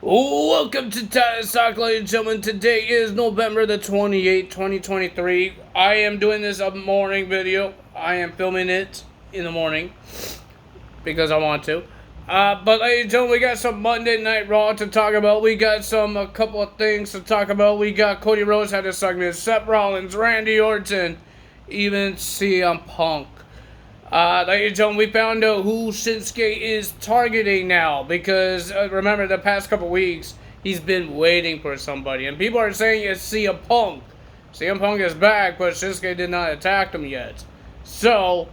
Welcome to Titus Talk, ladies and gentlemen. Today is November the 28th, 2023. I am doing this a morning video. I am filming it in the morning because I want to. But ladies and gentlemen, we got some Monday Night Raw to talk about. We got a couple of things to talk about. We got Cody Rhodes had a segment, Seth Rollins, Randy Orton, even CM Punk. Ladies and gentlemen, we found out who Shinsuke is targeting now because remember the past couple weeks he's been waiting for somebody, and people are saying it's CM Punk. CM Punk is back, but Shinsuke did not attack him yet. So,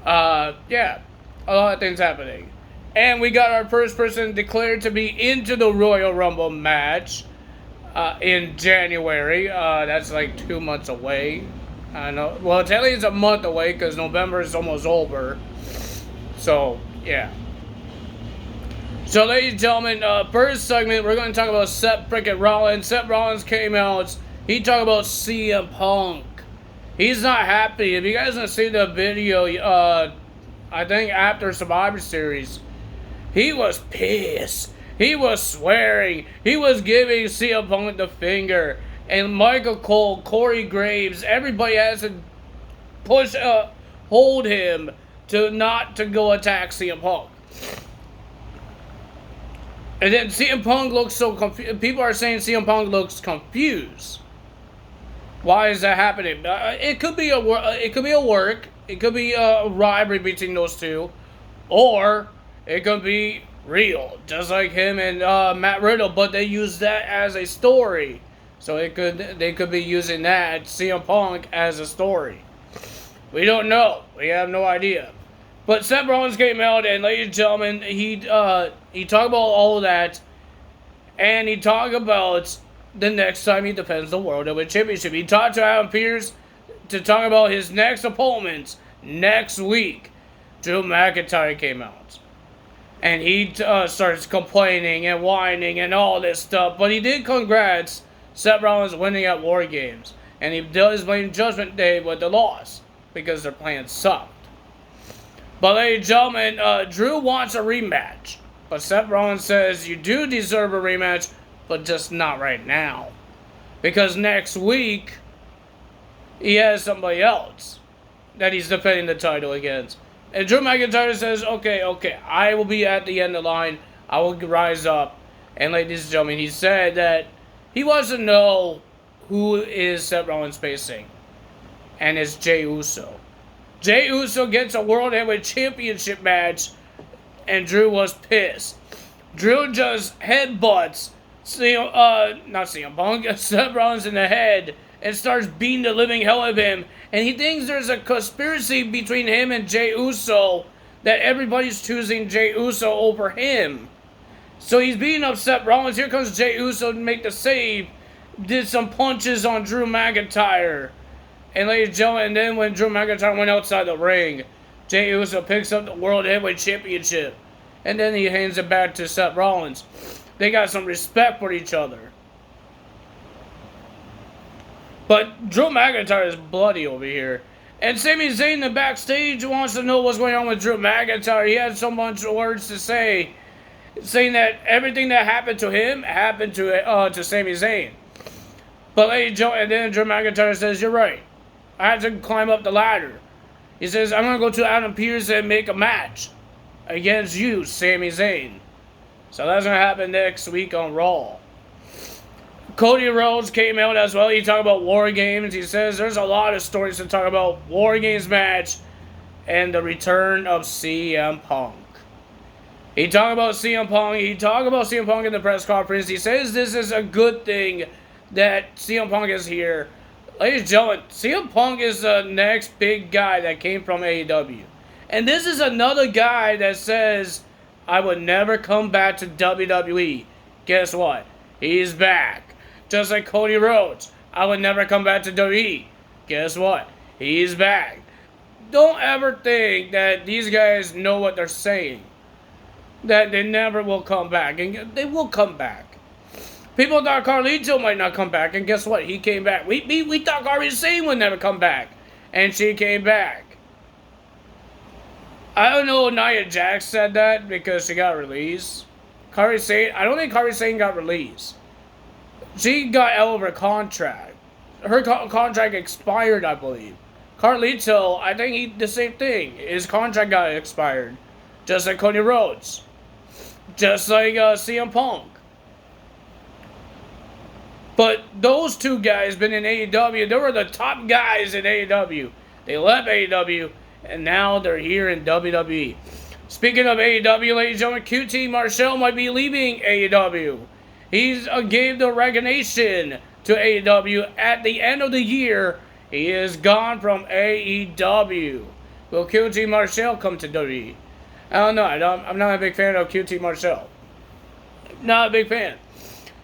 yeah, a lot of things happening, and we got our first person declared to be into the Royal Rumble match in January. That's like 2 months away. I know. Well, technically it's a month away because November is almost over. So, yeah. So, ladies and gentlemen, first segment, we're going to talk about Seth frickin' Rollins. Seth Rollins came out. He talked about CM Punk. He's not happy. If you guys didn't see the video, I think after Survivor Series, he was pissed. He was swearing. He was giving CM Punk the finger. And Michael Cole, Corey Graves, everybody has to hold him not to go attack CM Punk. And then CM Punk looks so confused. People are saying CM Punk looks confused. Why is that happening? It could be a work. It could be a rivalry between those two, or it could be real, just like him and Matt Riddle. But they use that as a story. So they could be using that CM Punk as a story. We don't know. We have no idea. But Seth Rollins came out, and ladies and gentlemen, he talked about all of that, and he talked about the next time he defends the World Heavyweight Championship. He talked to Adam Pearce to talk about his next opponent next week. Drew McIntyre came out, and he starts complaining and whining and all this stuff. But he did congrats Seth Rollins winning at War Games, and he does blame Judgment Day with the loss because their plan sucked. But ladies and gentlemen, Drew wants a rematch, but Seth Rollins says you do deserve a rematch, but just not right now, because next week he has somebody else that he's defending the title against. And Drew McIntyre says, okay, I will be at the end of the line. I will rise up. And ladies and gentlemen, he said that he wants to know who is Seth Rollins facing. And it's Jey Uso. Jey Uso gets a World Heavyweight Championship match, and Drew was pissed. Drew just headbutts CM Punk, Seth Rollins in the head, and starts beating the living hell out of him. And he thinks there's a conspiracy between him and Jey Uso, that everybody's choosing Jey Uso over him. So he's beating up Seth Rollins. Here comes Jey Uso to make the save. Did some punches on Drew McIntyre. And ladies and gentlemen, and then when Drew McIntyre went outside the ring, Jey Uso picks up the World Heavyweight Championship. And then he hands it back to Seth Rollins. They got some respect for each other. But Drew McIntyre is bloody over here. And Sami Zayn in the backstage wants to know what's going on with Drew McIntyre. He had so much words to say, saying that everything that happened to him happened to Sami Zayn. But ladies and gentlemen, and then Drew McIntyre says, you're right. I had to climb up the ladder. He says, I'm going to go to Adam Pearce and make a match against you, Sami Zayn. So that's going to happen next week on Raw. Cody Rhodes came out as well. He talked about War Games. He says there's a lot of stories to talk about War Games match and the return of CM Punk. He talked about CM Punk. He talked about CM Punk in the press conference. He says this is a good thing that CM Punk is here. Ladies and gentlemen, CM Punk is the next big guy that came from AEW. And this is another guy that says, I would never come back to WWE. Guess what? He's back. Just like Cody Rhodes. I would never come back to WWE. Guess what? He's back. Don't ever think that these guys know what they're saying. That they never will come back. And they will come back. People thought Carlito might not come back, and guess what? He came back. We thought Carly Sane would never come back, and she came back. I don't know if Nia Jax said that because she got released. Kairi Sane, I don't think Kairi Sane got released. She got out of her contract. Her contract expired, I believe. Carlito, I think he the same thing. His contract got expired. Just like Cody Rhodes. Just like CM Punk. But those two guys been in AEW. They were the top guys in AEW. They left AEW, and now they're here in WWE. Speaking of AEW, ladies and gentlemen, QT Marshall might be leaving AEW. He's gave the resignation to AEW at the end of the year. He is gone from AEW. Will QT Marshall come to WWE? I don't know. I'm not a big fan of QT Marshall. Not a big fan.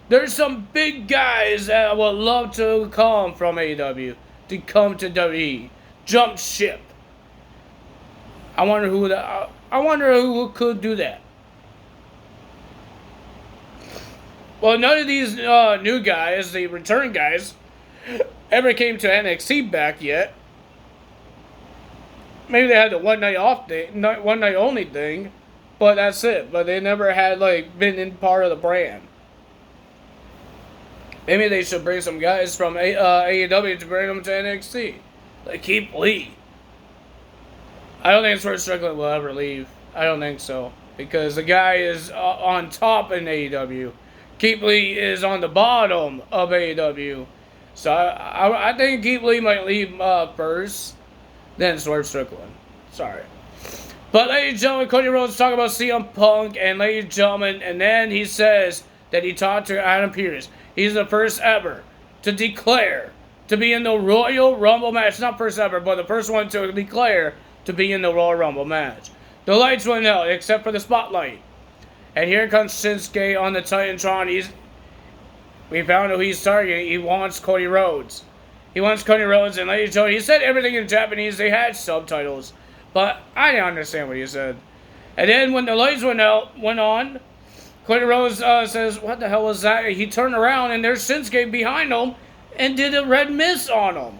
There's some big guys that would love to come from AEW to come to WWE. Jump ship. I wonder who could do that. Well, none of these new guys, the return guys, ever came to NXT back yet. Maybe they had the one night off thing, one night only thing, but that's it. But they never had been in part of the brand. Maybe they should bring some guys from AEW to bring them to NXT, like Keith Lee. I don't think Swerve Strickland will ever leave. I don't think so, because the guy is on top in AEW. Keith Lee is on the bottom of AEW. So I think Keith Lee might leave first, then Swerve Strickland. Sorry. But ladies and gentlemen, Cody Rhodes talking about CM Punk, and ladies and gentlemen, and then he says that he talked to Adam Pearce. He's the first ever to declare to be in the Royal Rumble match. Not first ever, but the first one to declare to be in the Royal Rumble match. The lights went out, except for the spotlight. And here comes Shinsuke on the Titantron. We found who he's targeting. He wants Cody Rhodes. He wants Cody Rhodes, and ladies and gentlemen, he said everything in Japanese. They had subtitles, but I didn't understand what he said. And then when the lights went on, Cody Rhodes says, "What the hell was that?" He turned around, and there's Shinsuke behind him, and did a red mist on him.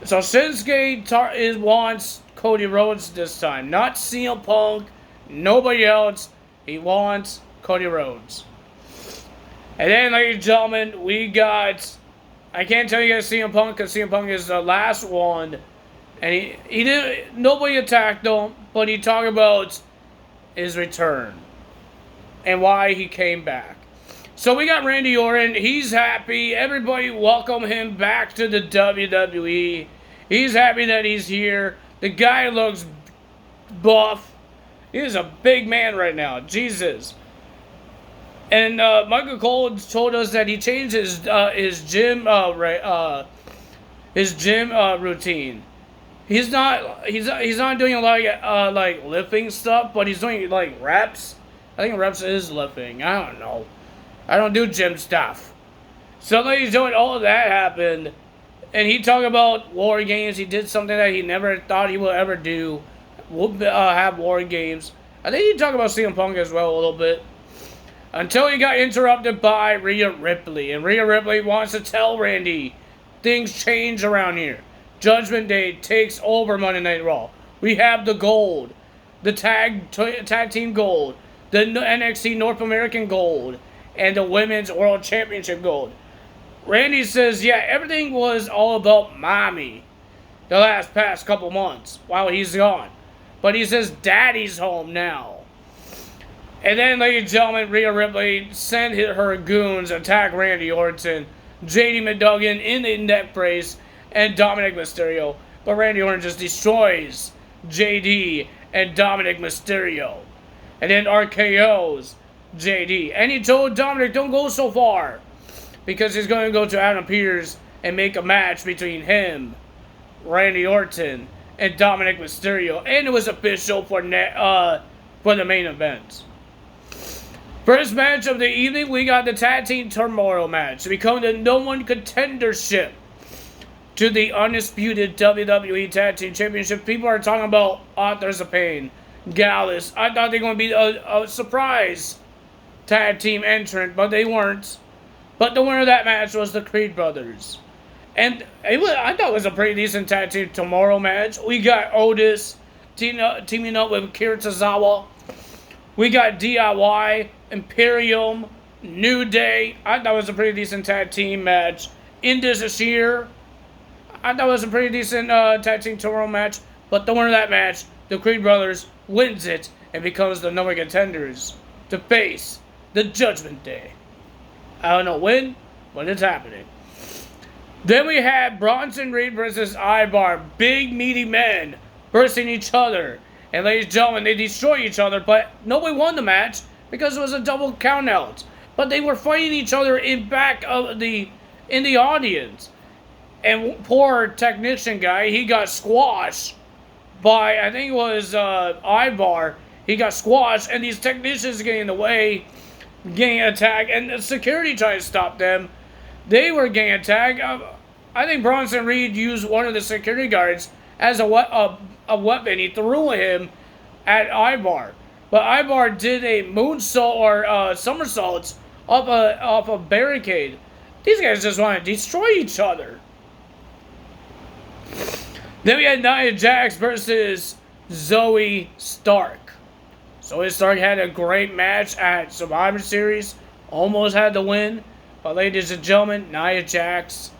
So Shinsuke wants Cody Rhodes this time, not CM Punk, nobody else. He wants Cody Rhodes. And then, ladies and gentlemen, we got, I can't tell you guys CM Punk, because CM Punk is the last one. And he didn't, nobody attacked him, but he talked about his return and why he came back. So we got Randy Orton. He's happy. Everybody welcome him back to the WWE. He's happy that he's here. The guy looks buff. He is a big man right now. Jesus. And Michael Cole told us that he changed his gym routine. He's not doing a lot of like lifting stuff, but he's doing like reps. I think reps is lifting. I don't know. I don't do gym stuff. So ladies and gentlemen, all of that happened, and he talked about War Games. He did something that he never thought he would ever do. We'll have War Games. I think he talked about CM Punk as well a little bit. Until he got interrupted by Rhea Ripley. And Rhea Ripley wants to tell Randy, things change around here. Judgment Day takes over Monday Night Raw. We have the gold. The tag team gold. The NXT North American gold. And the Women's World Championship gold. Randy says, yeah, everything was all about mommy the past couple months while he's gone. But he says daddy's home now. And then, ladies and gentlemen, Rhea Ripley sent her goons attack Randy Orton, JD McDuggan in the neck brace, and Dominic Mysterio. But Randy Orton just destroys JD and Dominic Mysterio. And then RKO's JD. And he told Dominic, don't go so far. Because he's going to go to Adam Pearce and make a match between him, Randy Orton, and Dominic Mysterio. And it was official for the main event. First match of the evening, we got the Tag Team Turmoil match to become the No One Contendership to the undisputed WWE Tag Team Championship. People are talking about Authors of Pain, Gallus. I thought they were going to be a surprise tag team entrant, but they weren't. But the winner of that match was the Creed Brothers. And I thought it was a pretty decent Tag Team Tomorrow match. We got Otis teaming up with Kira Tozawa. We got DIY, Imperium, New Day. I thought it was a pretty decent tag team match. Indus Ashir. I thought it was a pretty decent tag team title match. But the winner of that match, the Creed Brothers, wins it and becomes the number contenders to face the Judgment Day. I don't know when, but it's happening. Then we had Bronson Reed versus Ivar. Big, meaty men versing each other. And ladies and gentlemen, they destroy each other, but nobody won the match because it was a double countout. But they were fighting each other in the audience. And poor technician guy, he got squashed by, I think it was Ivar. He got squashed, and these technicians getting in the way, getting attacked, and the security tried to stop them. They were getting attacked. I think Bronson Reed used one of the security guards as a weapon. He threw him at Ivar. But Ivar did a moonsault or somersaults off a barricade. These guys just want to destroy each other. Then we had Nia Jax versus Zoe Stark. Zoe Stark had a great match at Survivor Series. Almost had the win. But ladies and gentlemen, Nia Jax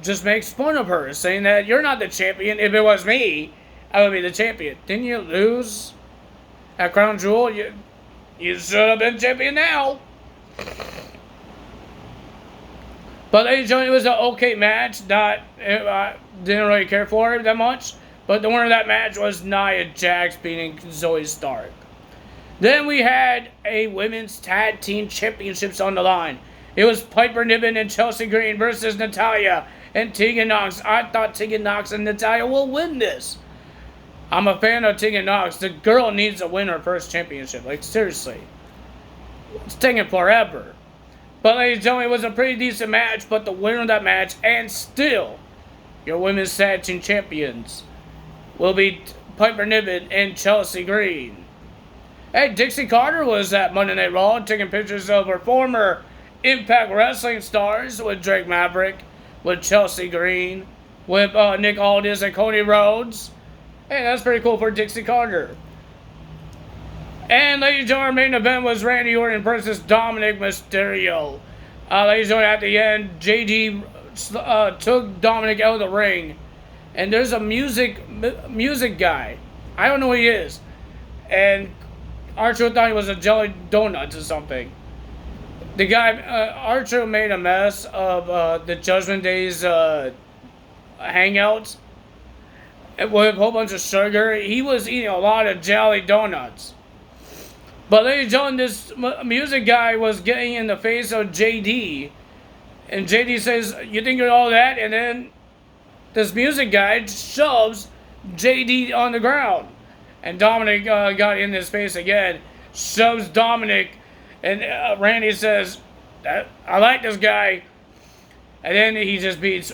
just makes fun of her, saying that you're not the champion. If it was me, I would be the champion. Didn't you lose at Crown Jewel? You should have been champion now. But ladies and gentlemen, it was an okay match. I didn't really care for it that much. But the winner of that match was Nia Jax beating Zoe Stark. Then we had a women's tag team championships on the line. It was Piper Niven and Chelsea Green versus Natalya and Tegan Nox. I thought Tegan Nox and Natalya will win this. I'm a fan of Tegan Nox. The girl needs to win her first championship. Like, seriously. It's taking forever. But ladies and gentlemen, it was a pretty decent match. But the winner of that match, and still your women's tag team champions, will be Piper Niven and Chelsea Green. Hey, Dixie Carter was at Monday Night Raw taking pictures of her former Impact Wrestling stars with Drake Maverick, with Chelsea Green, with Nick Aldis and Cody Rhodes. Hey, that's pretty cool for Dixie Carter. And ladies and gentlemen, our main event was Randy Orton versus Dominic Mysterio. Ladies and gentlemen, at the end, JD took Dominic out of the ring. And there's a music guy. I don't know who he is. And Archer thought he was a jelly donut or something. The guy, Archer made a mess of the Judgment Day's hangouts with a whole bunch of sugar. He was eating a lot of jelly donuts. But ladies and gentlemen, this music guy was getting in the face of JD. And JD says, "You think you're all that?" And then this music guy shoves JD on the ground. And Dominic got in his face again. Shoves Dominic. And Randy says, "I like this guy." And then he just beats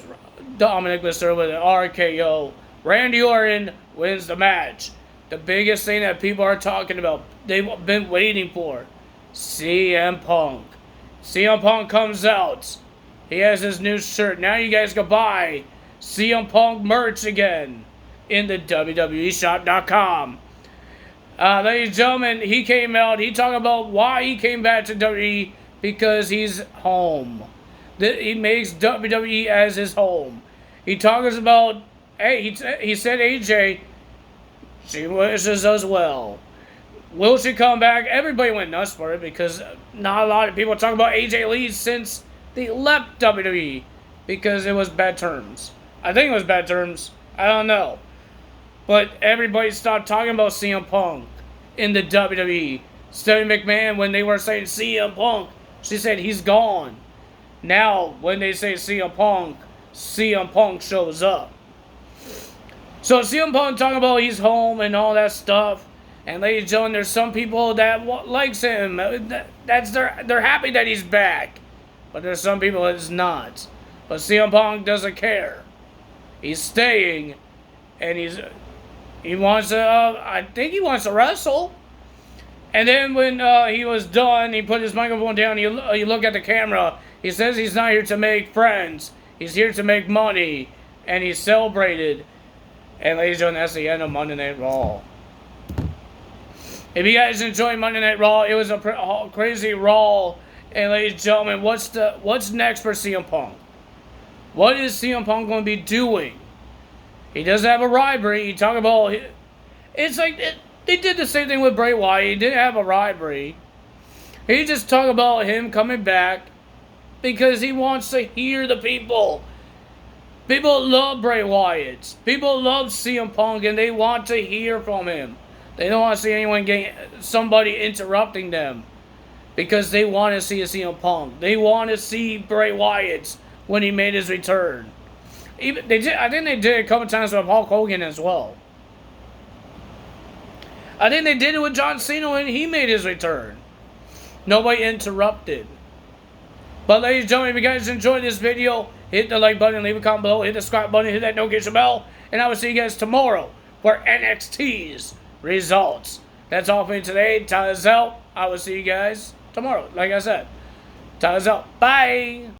Dominic Mysterio with an RKO. Randy Orton wins the match. The biggest thing that people are talking about, they've been waiting for. CM Punk. CM Punk comes out. He has his new shirt. Now you guys can buy CM Punk merch again in the WWEshop.com. Ladies and gentlemen, he came out. He talked about why he came back to WWE, because he's home. He makes WWE as his home. He talks about, hey, he said AJ, she wishes us well. Will she come back? Everybody went nuts for it because not a lot of people talk about AJ Lee since they left WWE because it was bad terms. I think it was bad terms. I don't know. But everybody stopped talking about CM Punk in the WWE. Stephanie McMahon, when they were saying CM Punk, she said he's gone. Now, when they say CM Punk shows up. So CM Punk talking about he's home and all that stuff. And ladies and gentlemen, there's some people that likes him. They're happy that he's back. But there's some people that's not. But CM Punk doesn't care. He's staying, and he wants to. I think he wants to wrestle. And then when he was done, he put his microphone down. You look at the camera. He says he's not here to make friends. He's here to make money, and he celebrated. And ladies and gentlemen, that's the end of Monday Night Raw. If you guys enjoyed Monday Night Raw, it was a crazy Raw. And ladies and gentlemen, what's next for CM Punk? What is CM Punk going to be doing? He doesn't have a rivalry. You talk about... It's like... They did the same thing with Bray Wyatt. He didn't have a rivalry. He just talked about him coming back because he wants to hear the people. People love Bray Wyatt. People love CM Punk, and they want to hear from him. They don't want to see anyone somebody interrupting them because they want to see a CM Punk. They want to see Bray Wyatt when he made his return. I think they did it a couple times with Hulk Hogan as well. I think they did it with John Cena when he made his return. Nobody interrupted. But ladies and gentlemen, if you guys enjoyed this video, hit the like button, leave a comment below, hit the subscribe button, hit that notification bell, and I will see you guys tomorrow for NXT's results. That's all for me today. Tyler's out. I will see you guys tomorrow. Like I said, Tyler's out. Bye.